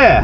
Yeah.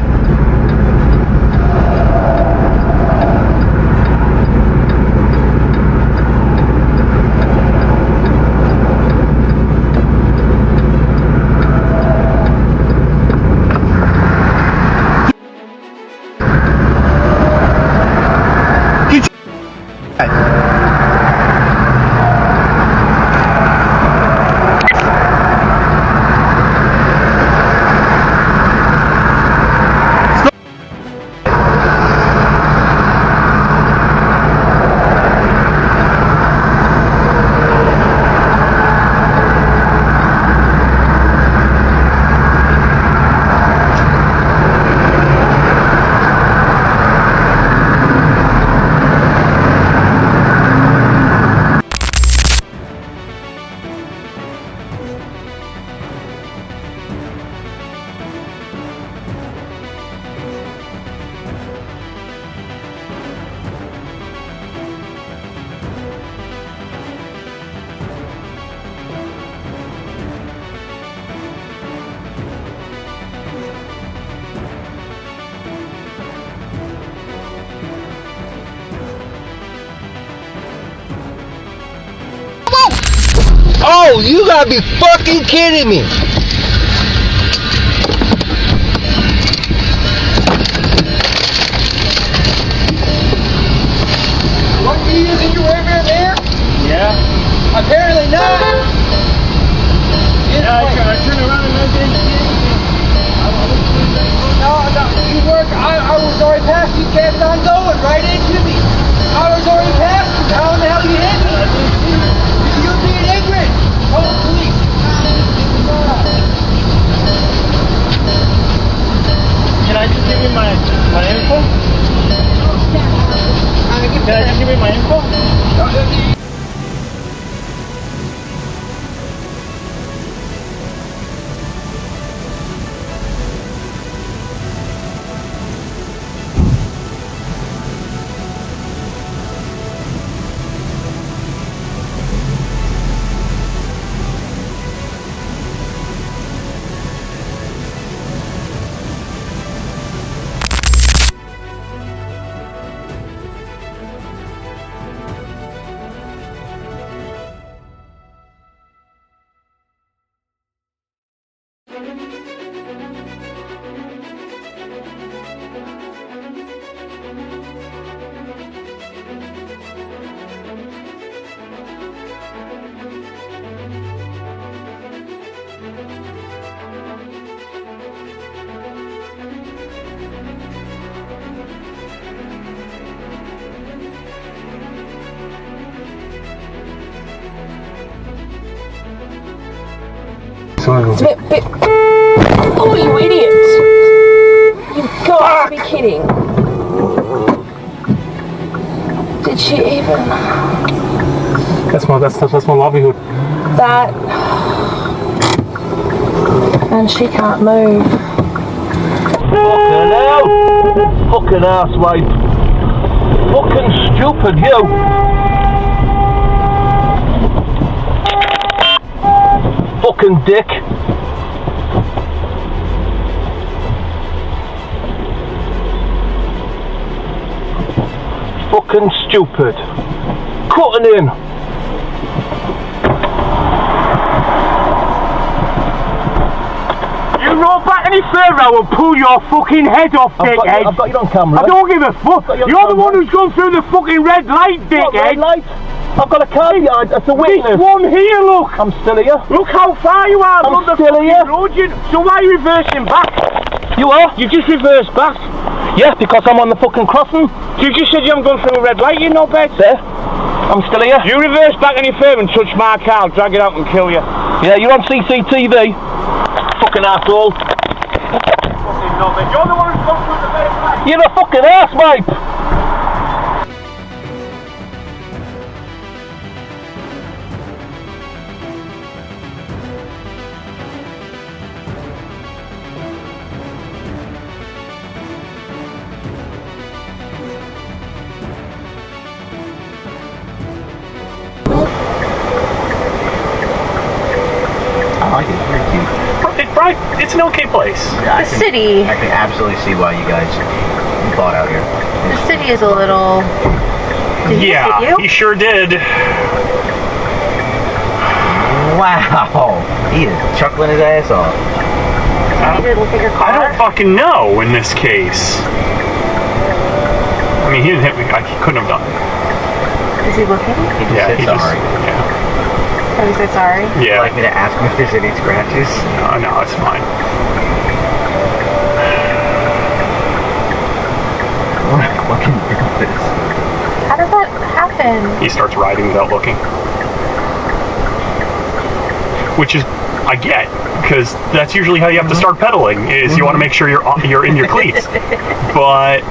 Oh, you gotta be fucking kidding me! What are you using your wayfair there? Yeah. Apparently not. Yeah, I turn around and I didn't see anything. No, you work. I was already past you, kept on going right into me. I was already past you. How in the hell you hit me? I didn't see you. You're being ignorant. Call the police. Can I just give you my info? Can I just give you my info? It's a bit... Oh, you idiot! You've got to be kidding. Did she even... That's my livelihood. That... And she can't move. Fucking hell! Fucking arsewipe. Fucking stupid, you! Fucking dick. Fucking stupid. Cutting in. You roll back any further, I will pull your fucking head off, dickhead. I've got you on camera. I don't give a fuck. You're the one who's gone through the fucking red light, dickhead. What red light? I've got a car here, it's a witness. This one here, look. I'm still here. Look how far you are I'm on the still fucking here. road. So why are you reversing back? You are? You just reversed back. Yeah, because I'm on the fucking crossing. You just said you haven't gone through a red light, you know, bed. There. I'm still here. You reverse back any further and touch my car, I'll drag it out and kill you. Yeah, you're on CCTV. Fucking arsehole. Fucking knobhead. You're the one who's gone through the red light. You're a fucking arsewipe. right. It's an okay place. Yeah, The city. I can absolutely see why you guys bought out here. The city is a little. Did he Yeah, hit you? he sure did. Wow, he is chuckling his ass off. He did look at your car. I don't fucking know in this case. I mean, he didn't hit me. He couldn't have done it. Is he looking? He just said sorry. Yeah. Oh, he said sorry. Would you Yeah. like me to ask him if there's any scratches? No, it's fine. What can you do with this? How does that happen? He starts riding without looking. Which is, I get, because that's usually how you have to start pedaling, is you want to make sure you're in your cleats. But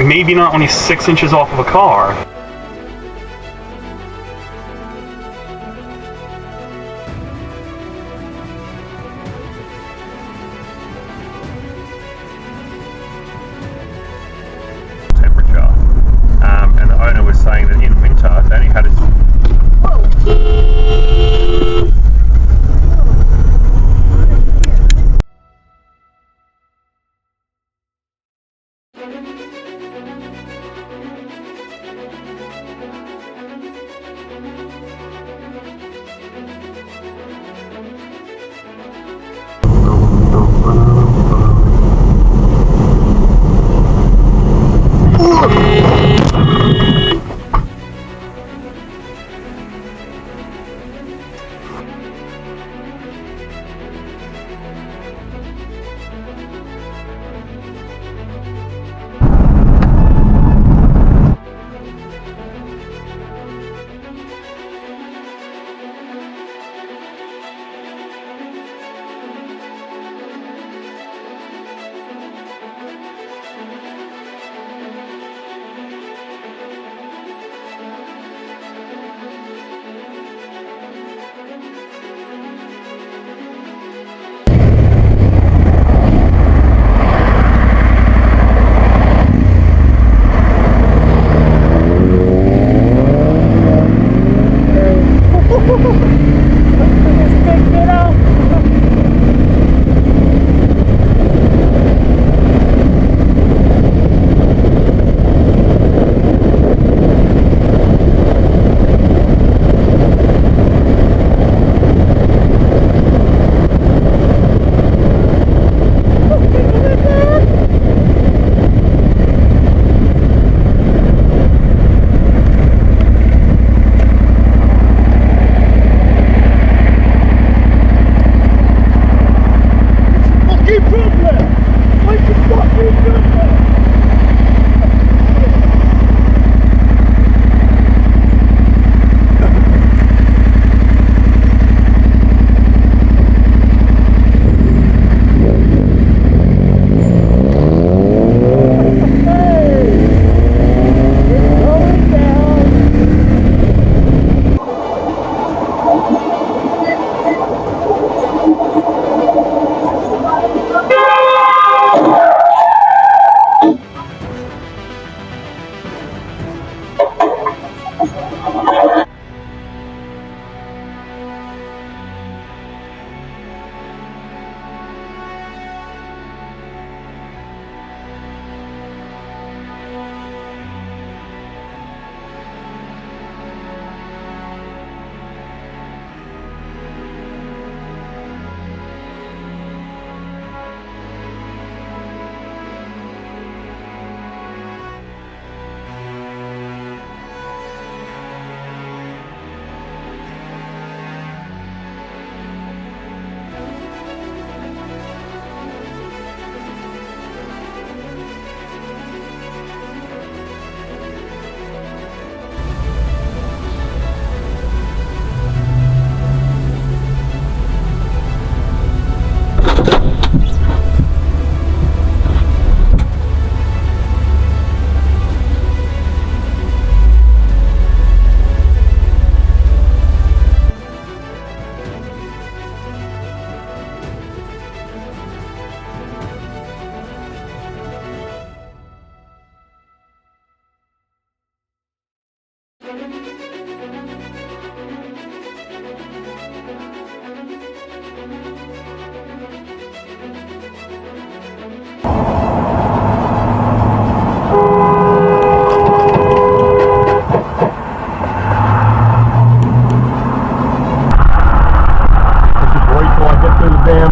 maybe not when he's 6 inches off of a car. Temperature. And the owner was saying that in winter they only had it.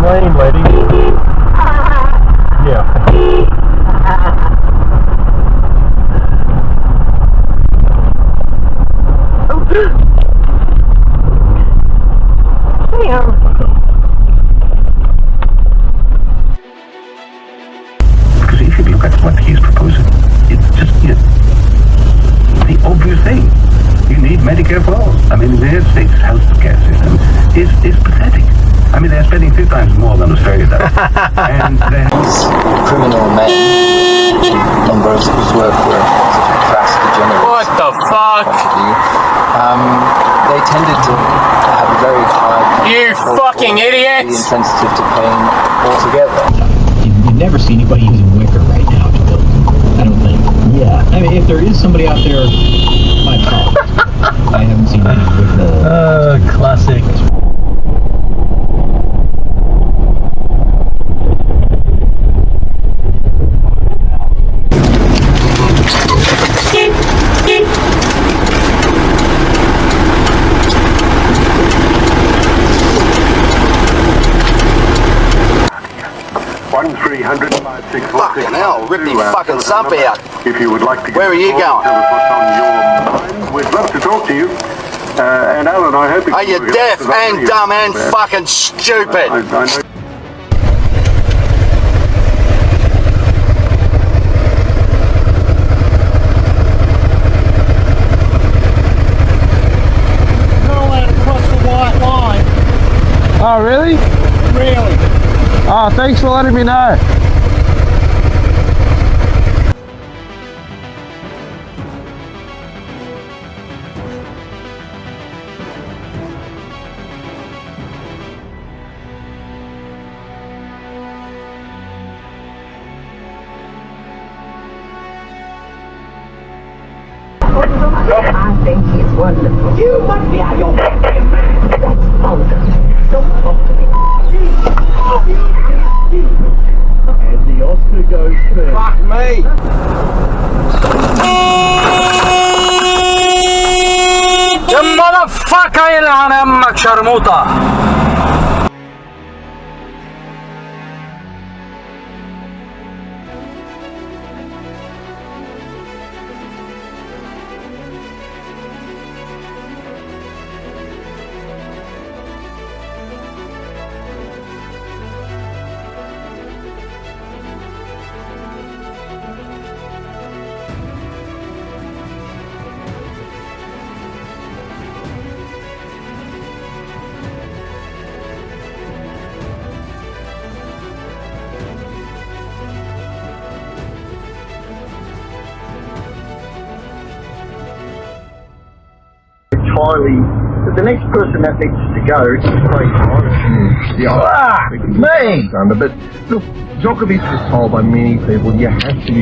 name, lady? Yeah. Because if you look at what he's proposing, it's just the obvious thing. You need Medicare for all. I mean, the United States healthcare system is pathetic. I mean, they're spending 3 times more than Australia does. And criminal men, a number of whose work were sort of crass degenerates. What the fuck? They tended to have a very high... You fucking idiots! ...be insensitive to pain altogether. You'd never see anybody using wicker right now to build. I don't think. Yeah. I mean, if there is somebody out there, my fault. I haven't seen any wicker. Classic. Fucking hell, rip me fucking sump out. if you would like to get Where are you going? tell us what's on your mind, we'd love to talk to you. And Alan, I hope Are you deaf and dumb and fucking stupid? I know. Oh, really? Really? Oh, thanks for letting me know. I think he's wonderful. You must be out of your fucking mind. That's vulgar. Don't talk to me. And the Oscar goes first. Fuck me! You motherfucker يلعن امك شرموطة. The next person that needs to go is Me! But look, Djokovic was told by many people you have to be